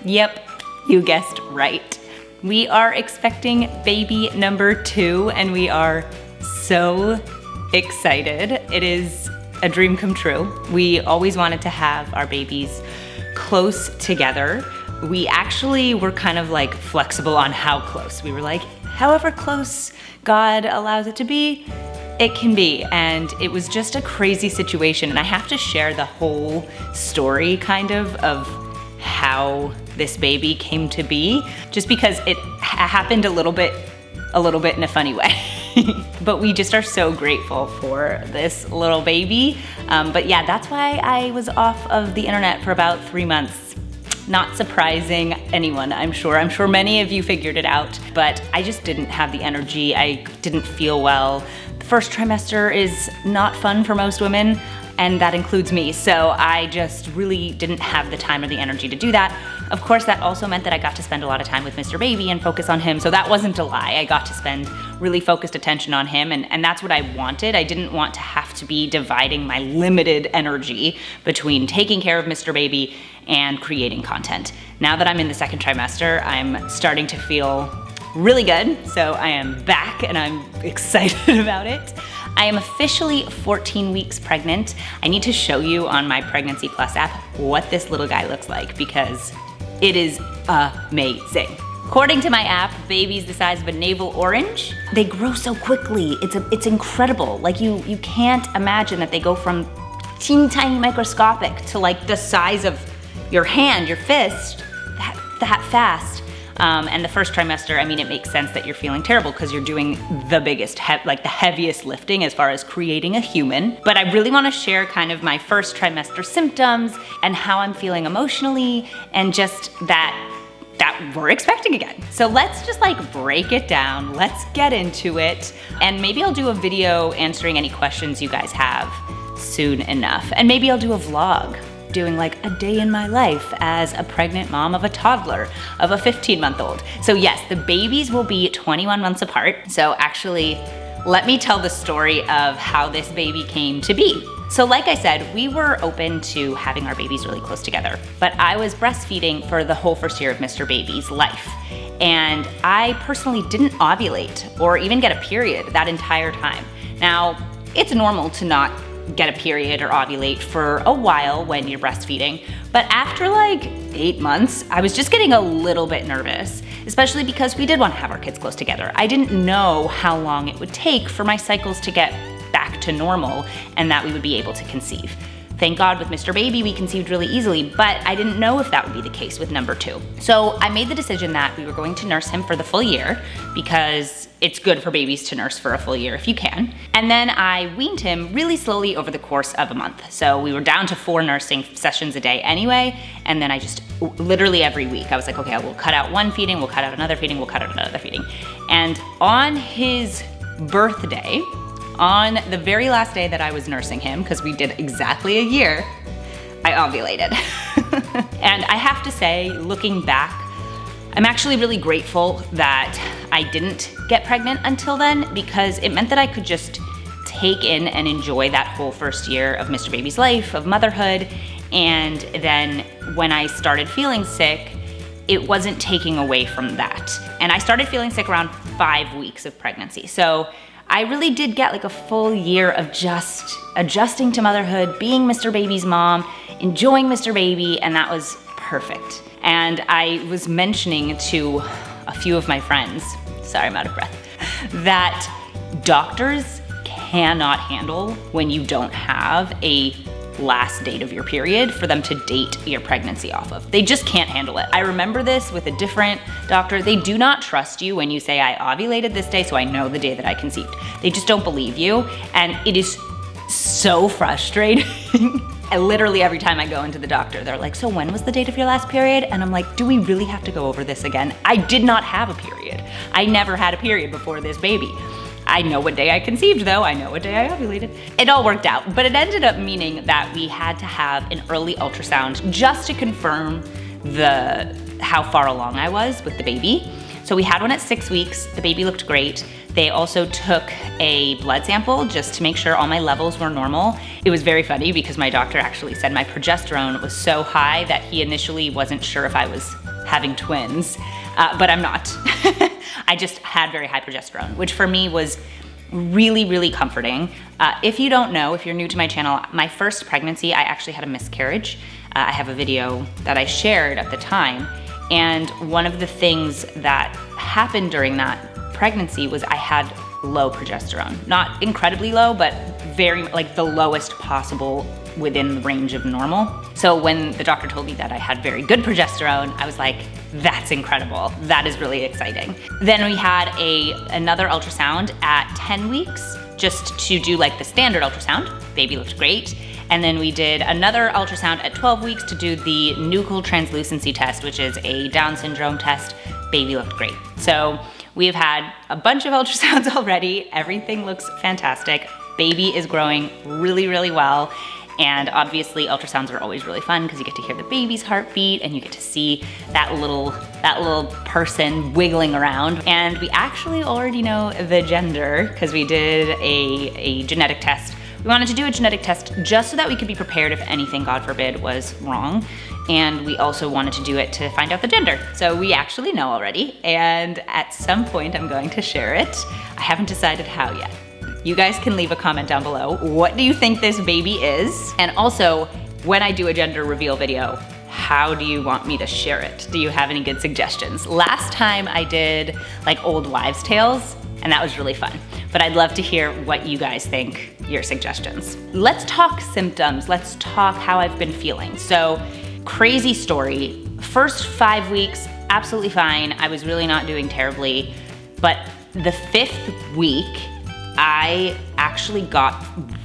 Yep, you guessed right. We are expecting baby number 2 and we are so excited. It is a dream come true. We always wanted to have our babies close together. We actually were kind of like flexible on how close. We were like, however close God allows it to be, it can be. And it was just a crazy situation. And I have to share the whole story kind of how this baby came to be, just because it happened a little bit in a funny way. But we just are so grateful for this little baby. But yeah, that's why I was off of the internet for about 3 months. Not surprising anyone, I'm sure. I'm sure many of you figured it out, but I just didn't have the energy. I didn't feel well. The first trimester is not fun for most women, and that includes me. So I just really didn't have the time or the energy to do that. Of course, that also meant that I got to spend a lot of time with Mr. Baby and focus on him. So that wasn't a lie. I got to spend really focused attention on him, and that's what I wanted. I didn't want to have to be dividing my limited energy between taking care of Mr. Baby and creating content. Now that I'm in the second trimester, I'm starting to feel really good. So I am back and I'm excited about it. I am officially 14 weeks pregnant. I need to show you on my Pregnancy Plus app what this little guy looks like because it is amazing. According to my app, babies the size of a navel orange, they grow so quickly. It's incredible. Like you can't imagine that they go from teeny tiny microscopic to like the size of your hand, your fist, that fast. And the first trimester, I mean, it makes sense that you're feeling terrible because you're doing the biggest, the heaviest lifting as far as creating a human. But I really want to share kind of my first trimester symptoms and how I'm feeling emotionally and just that we're expecting again. So let's just like break it down. Let's get into it. And maybe I'll do a video answering any questions you guys have soon enough. And maybe I'll do a vlog doing like a day in my life as a pregnant mom of a toddler, of a 15-month-old. So yes, the babies will be 21 months apart. So actually, let me tell the story of how this baby came to be. So like I said, we were open to having our babies really close together, but I was breastfeeding for the whole first year of Mr. Baby's life. And I personally didn't ovulate or even get a period that entire time. Now, it's normal to not get a period or ovulate for a while when you're breastfeeding. But after like 8 months, I was just getting a little bit nervous, especially because we did want to have our kids close together. I didn't know how long it would take for my cycles to get back to normal and that we would be able to conceive. Thank God with Mr. Baby, we conceived really easily, but I didn't know if that would be the case with number 2. So I made the decision that we were going to nurse him for the full year because it's good for babies to nurse for a full year if you can. And then I weaned him really slowly over the course of a month. So we were down to 4 nursing sessions a day anyway. And then I just literally every week, I was like, okay, we'll cut out one feeding, we'll cut out another feeding, we'll cut out another feeding. And on his birthday, on the very last day that I was nursing him, because we did exactly a year, I ovulated. And I have to say, looking back, I'm actually really grateful that I didn't get pregnant until then because it meant that I could just take in and enjoy that whole first year of Mr. Baby's life, of motherhood. And then when I started feeling sick, it wasn't taking away from that. And I started feeling sick around 5 weeks of pregnancy. So I really did get like a full year of just adjusting to motherhood, being Mr. Baby's mom, enjoying Mr. Baby, and that was perfect. And I was mentioning to a few of my friends, sorry, I'm out of breath, that doctors cannot handle when you don't have a last date of your period for them to date your pregnancy off of. They just can't handle it. I remember this with a different doctor. They do not trust you when you say, I ovulated this day, so I know the day that I conceived. They just don't believe you, and it is so frustrating. Literally every time I go into the doctor, they're like, so when was the date of your last period? And I'm like, do we really have to go over this again? I did not have a period. I never had a period before this baby. I know what day I conceived though, I know what day I ovulated. It all worked out, but it ended up meaning that we had to have an early ultrasound just to confirm how far along I was with the baby. So we had one at 6 weeks, the baby looked great. They also took a blood sample just to make sure all my levels were normal. It was very funny because my doctor actually said my progesterone was so high that he initially wasn't sure if I was having twins, but I'm not. I just had very high progesterone, which for me was really, really comforting. If you don't know, if you're new to my channel, my first pregnancy, I actually had a miscarriage. I have a video that I shared at the time. And one of the things that happened during that pregnancy was I had low progesterone. Not incredibly low, but very, like the lowest possible within the range of normal. So when the doctor told me that I had very good progesterone, I was like, that's incredible. That is really exciting. Then we had another ultrasound at 10 weeks, just to do like the standard ultrasound. Baby looked great. And then we did another ultrasound at 12 weeks to do the nuchal translucency test, which is a Down syndrome test. Baby looked great. So we have had a bunch of ultrasounds already. Everything looks fantastic. Baby is growing really, really well. And obviously ultrasounds are always really fun because you get to hear the baby's heartbeat and you get to see that little person wiggling around. And we actually already know the gender because we did a genetic test. We wanted to do a genetic test just so that we could be prepared if anything, God forbid, was wrong. And we also wanted to do it to find out the gender. So we actually know already. And at some point I'm going to share it. I haven't decided how yet. You guys can leave a comment down below. What do you think this baby is? And also, when I do a gender reveal video, how do you want me to share it? Do you have any good suggestions? Last time I did like old wives' tales, and that was really fun. But I'd love to hear what you guys think, your suggestions. Let's talk symptoms. Let's talk how I've been feeling. So, crazy story. First 5 weeks, absolutely fine. I was really not doing terribly. But the 5th week, I actually got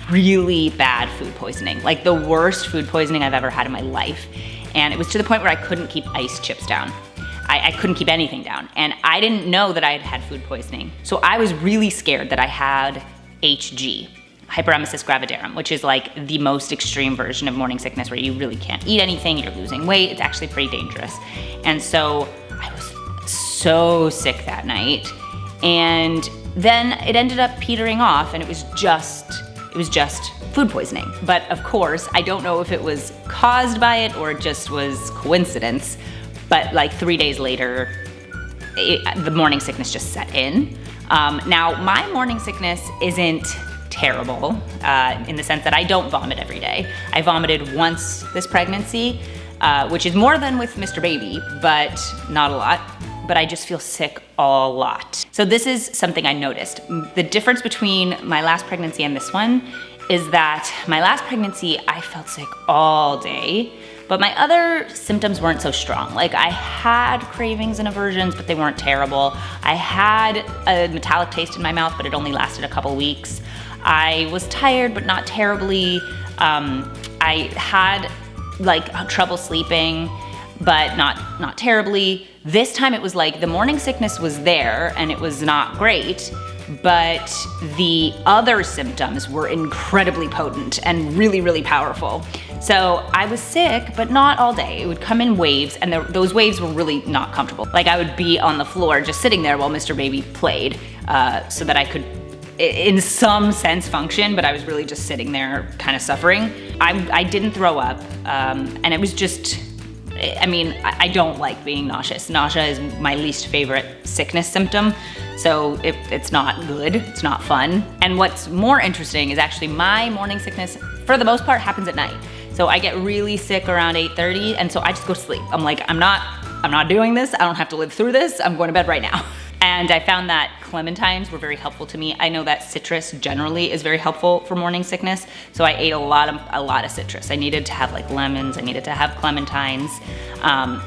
really bad food poisoning, like the worst food poisoning I've ever had in my life. And it was to the point where I couldn't keep ice chips down. I couldn't keep anything down. And I didn't know that I had had food poisoning. So I was really scared that I had HG, hyperemesis gravidarum, which is like the most extreme version of morning sickness where you really can't eat anything, you're losing weight. It's actually pretty dangerous. And so I was so sick that night. And then it ended up petering off and it was just food poisoning. But of course, I don't know if it was caused by it or it just was coincidence, but like 3 days later, the morning sickness just set in. Now, my morning sickness isn't terrible in the sense that I don't vomit every day. I vomited once this pregnancy, which is more than with Mr. Baby, but not a lot. But I just feel sick a lot. So this is something I noticed. The difference between my last pregnancy and this one is that my last pregnancy, I felt sick all day, but my other symptoms weren't so strong. Like I had cravings and aversions, but they weren't terrible. I had a metallic taste in my mouth, but it only lasted a couple weeks. I was tired, but not terribly. I had like trouble sleeping, but not terribly. This time it was like the morning sickness was there and it was not great, but the other symptoms were incredibly potent and really, really powerful. So I was sick, but not all day. It would come in waves and those waves were really not comfortable. Like I would be on the floor just sitting there while Mr. Baby played so that I could in some sense function, but I was really just sitting there kind of suffering. I didn't throw up and it was just, I mean, I don't like being nauseous. Nausea is my least favorite sickness symptom, so it's not good, it's not fun. And what's more interesting is actually my morning sickness, for the most part, happens at night. So I get really sick around 8:30, and so I just go to sleep. I'm like, I'm not doing this, I don't have to live through this, I'm going to bed right now. And I found that clementines were very helpful to me. I know that citrus generally is very helpful for morning sickness, so I ate a lot of citrus. I needed to have like lemons, I needed to have clementines,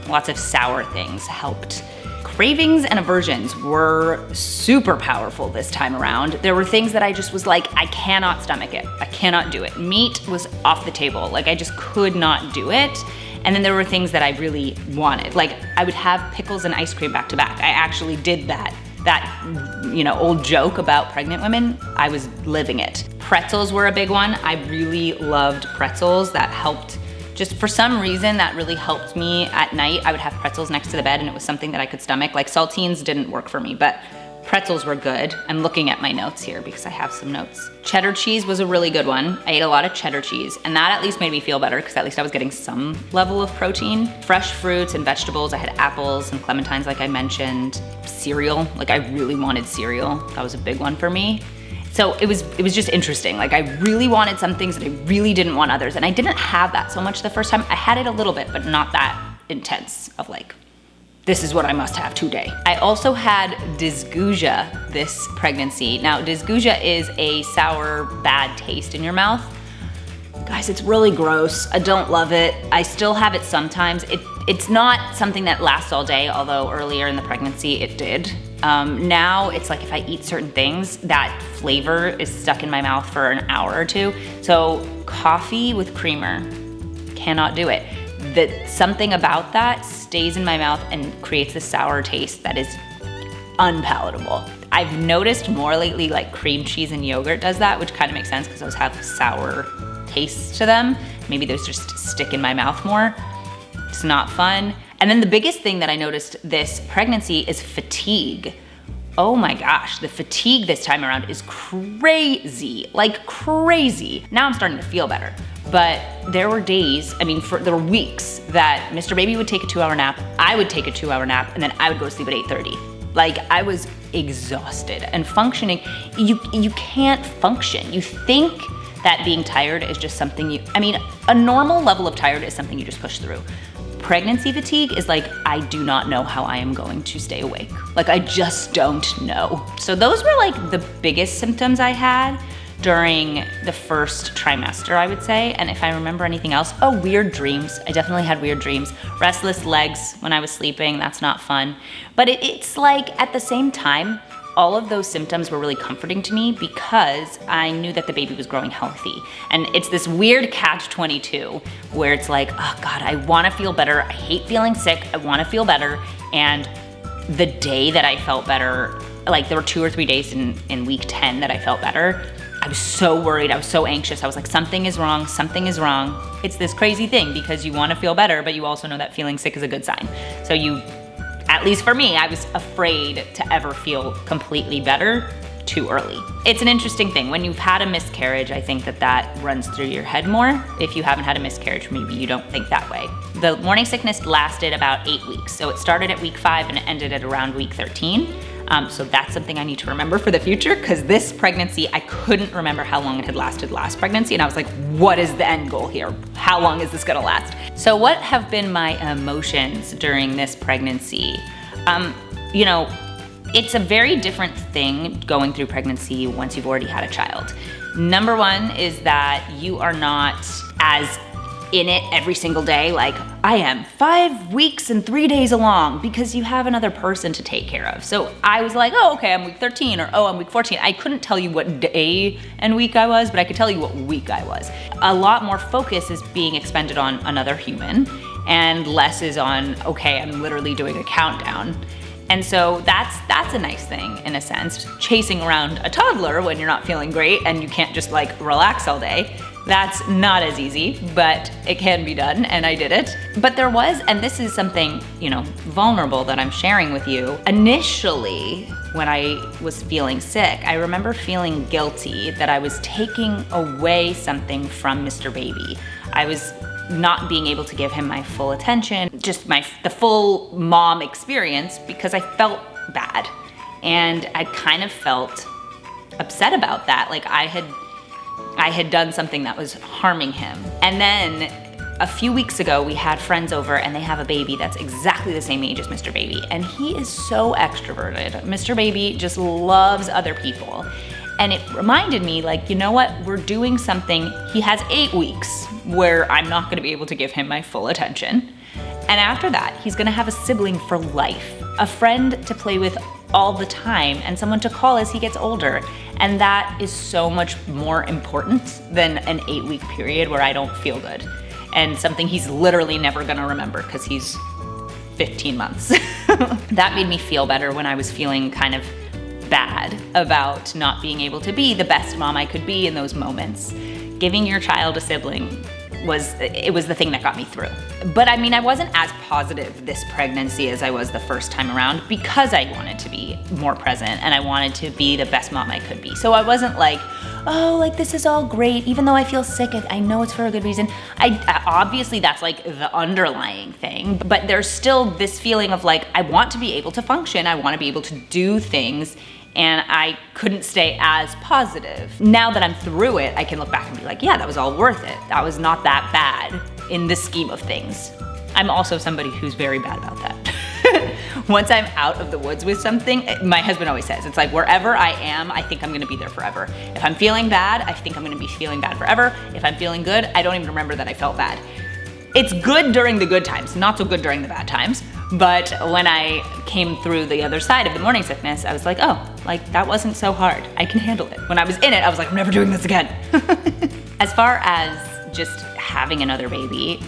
lots of sour things helped. Cravings and aversions were super powerful this time around. There were things that I just was like, I cannot stomach it, I cannot do it. Meat was off the table, like I just could not do it. And then there were things that I really wanted. Like I would have pickles and ice cream back to back. I actually did that. That, you know, old joke about pregnant women, I was living it. Pretzels were a big one. I really loved pretzels. That helped, just for some reason, that really helped me at night. I would have pretzels next to the bed and it was something that I could stomach. Like saltines didn't work for me, but Pretzels were good. I'm looking at my notes here because I have some notes. Cheddar cheese was a really good one. I ate a lot of cheddar cheese, and that at least made me feel better because at least I was getting some level of protein. Fresh fruits and vegetables. I had apples and clementines like I mentioned. Cereal, like I really wanted cereal. That was a big one for me. So it was just interesting. Like I really wanted some things and I really didn't want others. And I didn't have that so much the first time. I had it a little bit, but not that intense of like, this is what I must have today. I also had dysgeusia this pregnancy. Now, dysgeusia is a sour, bad taste in your mouth. Guys, it's really gross. I don't love it. I still have it sometimes. It's not something that lasts all day, although earlier in the pregnancy it did. Now it's like if I eat certain things, that flavor is stuck in my mouth for an hour or two. So coffee with creamer, cannot do it. Something about that stays in my mouth and creates this sour taste that is unpalatable. I've noticed more lately like cream cheese and yogurt does that, which kind of makes sense because those have sour tastes to them. Maybe those just stick in my mouth more. It's not fun. And then the biggest thing that I noticed this pregnancy is fatigue. Oh my gosh, the fatigue this time around is crazy, like crazy. Now I'm starting to feel better. But there were days, there were weeks that Mr. Baby would take a 2-hour nap, I would take a 2-hour nap, and then I would go to sleep at 8:30. Like I was exhausted and functioning. You can't function. You think that being tired is just something a normal level of tired is something you just push through. Pregnancy fatigue is like, I do not know how I am going to stay awake. Like I just don't know. So those were like the biggest symptoms I had during the first trimester, I would say. And if I remember anything else, weird dreams. I definitely had weird dreams. Restless legs when I was sleeping, that's not fun. But it's like at the same time, all of those symptoms were really comforting to me because I knew that the baby was growing healthy. And it's this weird catch-22 where it's like, oh God, I wanna feel better. I hate feeling sick, I wanna feel better. And the day that I felt better, like there were 2 or 3 days in week 10 that I felt better, I was so worried, I was so anxious. I was like, something is wrong, something is wrong. It's this crazy thing because you wanna feel better, but you also know that feeling sick is a good sign. So at least for me, I was afraid to ever feel completely better too early. It's an interesting thing. When you've had a miscarriage, I think that runs through your head more. If you haven't had a miscarriage, maybe you don't think that way. The morning sickness lasted about 8 weeks. So it started at week 5 and it ended at around week 13. So that's something I need to remember for the future because this pregnancy, I couldn't remember how long it had lasted last pregnancy. And I was like, what is the end goal here? How long is this gonna last? So what have been my emotions during this pregnancy? It's a very different thing going through pregnancy once you've already had a child. Number one is that you are not as in it every single day, like I am 5 weeks and 3 days along because you have another person to take care of. So I was like, oh, okay, I'm week 13 or I'm week 14. I couldn't tell you what day and week I was, but I could tell you what week I was. A lot more focus is being expended on another human and less is on, okay, I'm literally doing a countdown. And so that's a nice thing in a sense. Chasing around a toddler when you're not feeling great and you can't just like relax all day, that's not as easy, but it can be done and I did it. But there was, and this is something, vulnerable that I'm sharing with you. Initially, when I was feeling sick, I remember feeling guilty that I was taking away something from Mr. Baby. I was not being able to give him my full attention, just the full mom experience because I felt bad. And I kind of felt upset about that. Like I had done something that was harming him. And then a few weeks ago, we had friends over and they have a baby that's exactly the same age as Mr. Baby. And he is so extroverted. Mr. Baby just loves other people. And it reminded me, like, you know what? We're doing something. He has 8 weeks where I'm not gonna be able to give him my full attention. And after that, he's gonna have a sibling for life, a friend to play with all the time, and someone to call as he gets older. And that is so much more important than an 8-week period where I don't feel good. And something he's literally never gonna remember because he's 15 months. That made me feel better when I was feeling kind of bad about not being able to be the best mom I could be in those moments. Giving your child a sibling was the thing that got me through. But I mean, I wasn't as positive this pregnancy as I was the first time around because I wanted to be more present and I wanted to be the best mom I could be. So I wasn't like, oh, like this is all great, even though I feel sick, I know it's for a good reason. Obviously that's like the underlying thing, but there's still this feeling of like, I want to be able to function, I want to be able to do things, and I couldn't stay as positive. Now that I'm through it, I can look back and be like, yeah, that was all worth it. That was not that bad in the scheme of things. I'm also somebody who's very bad about that. Once I'm out of the woods with something, my husband always says, it's like wherever I am, I think I'm gonna be there forever. If I'm feeling bad, I think I'm gonna be feeling bad forever. If I'm feeling good, I don't even remember that I felt bad. It's good during the good times, not so good during the bad times. But when I came through the other side of the morning sickness, I was like, oh, like that wasn't so hard. I can handle it. When I was in it, I was like, I'm never doing this again. As far as just having another baby,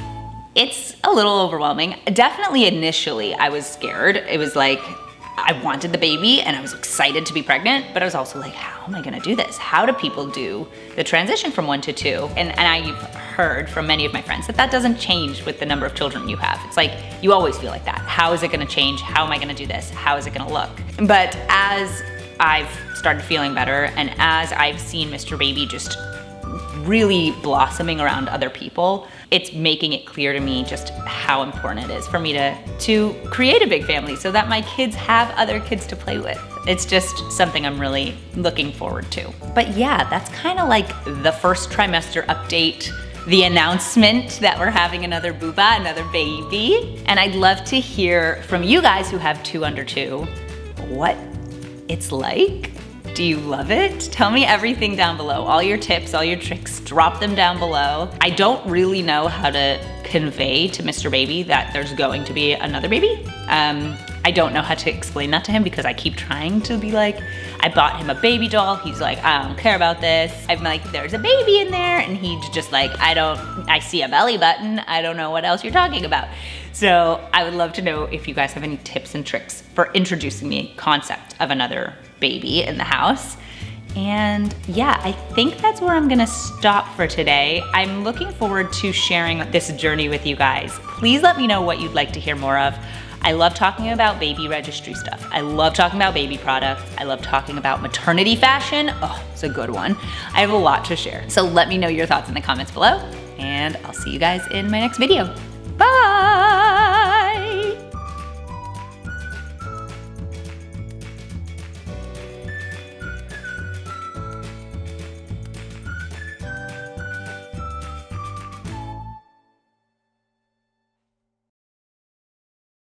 it's a little overwhelming. Definitely initially I was scared. It was like, I wanted the baby and I was excited to be pregnant, but I was also like, how am I gonna do this? How do people do the transition from 1 to 2? And I've heard from many of my friends that doesn't change with the number of children you have. It's like, you always feel like that. How is it gonna change? How am I gonna do this? How is it gonna look? But as I've started feeling better and as I've seen Mr. Baby just really blossoming around other people, it's making it clear to me just how important it is for me to create a big family so that my kids have other kids to play with. It's just something I'm really looking forward to. But yeah, that's kind of like the first trimester update, the announcement that we're having another booba, another baby. And I'd love to hear from you guys who have 2 under 2, what it's like. Do you love it? Tell me everything down below. All your tips, all your tricks, drop them down below. I don't really know how to convey to Mr. Baby that there's going to be another baby. I don't know how to explain that to him because I keep trying to be like, I bought him a baby doll. He's like, I don't care about this. I'm like, there's a baby in there. And he's just like, I see a belly button. I don't know what else you're talking about. So I would love to know if you guys have any tips and tricks for introducing the concept of another baby in the house. And yeah, I think that's where I'm gonna stop for today. I'm looking forward to sharing this journey with you guys. Please let me know what you'd like to hear more of. I love talking about baby registry stuff. I love talking about baby products. I love talking about maternity fashion. Oh, it's a good one. I have a lot to share. So let me know your thoughts in the comments below, and I'll see you guys in my next video. Bye!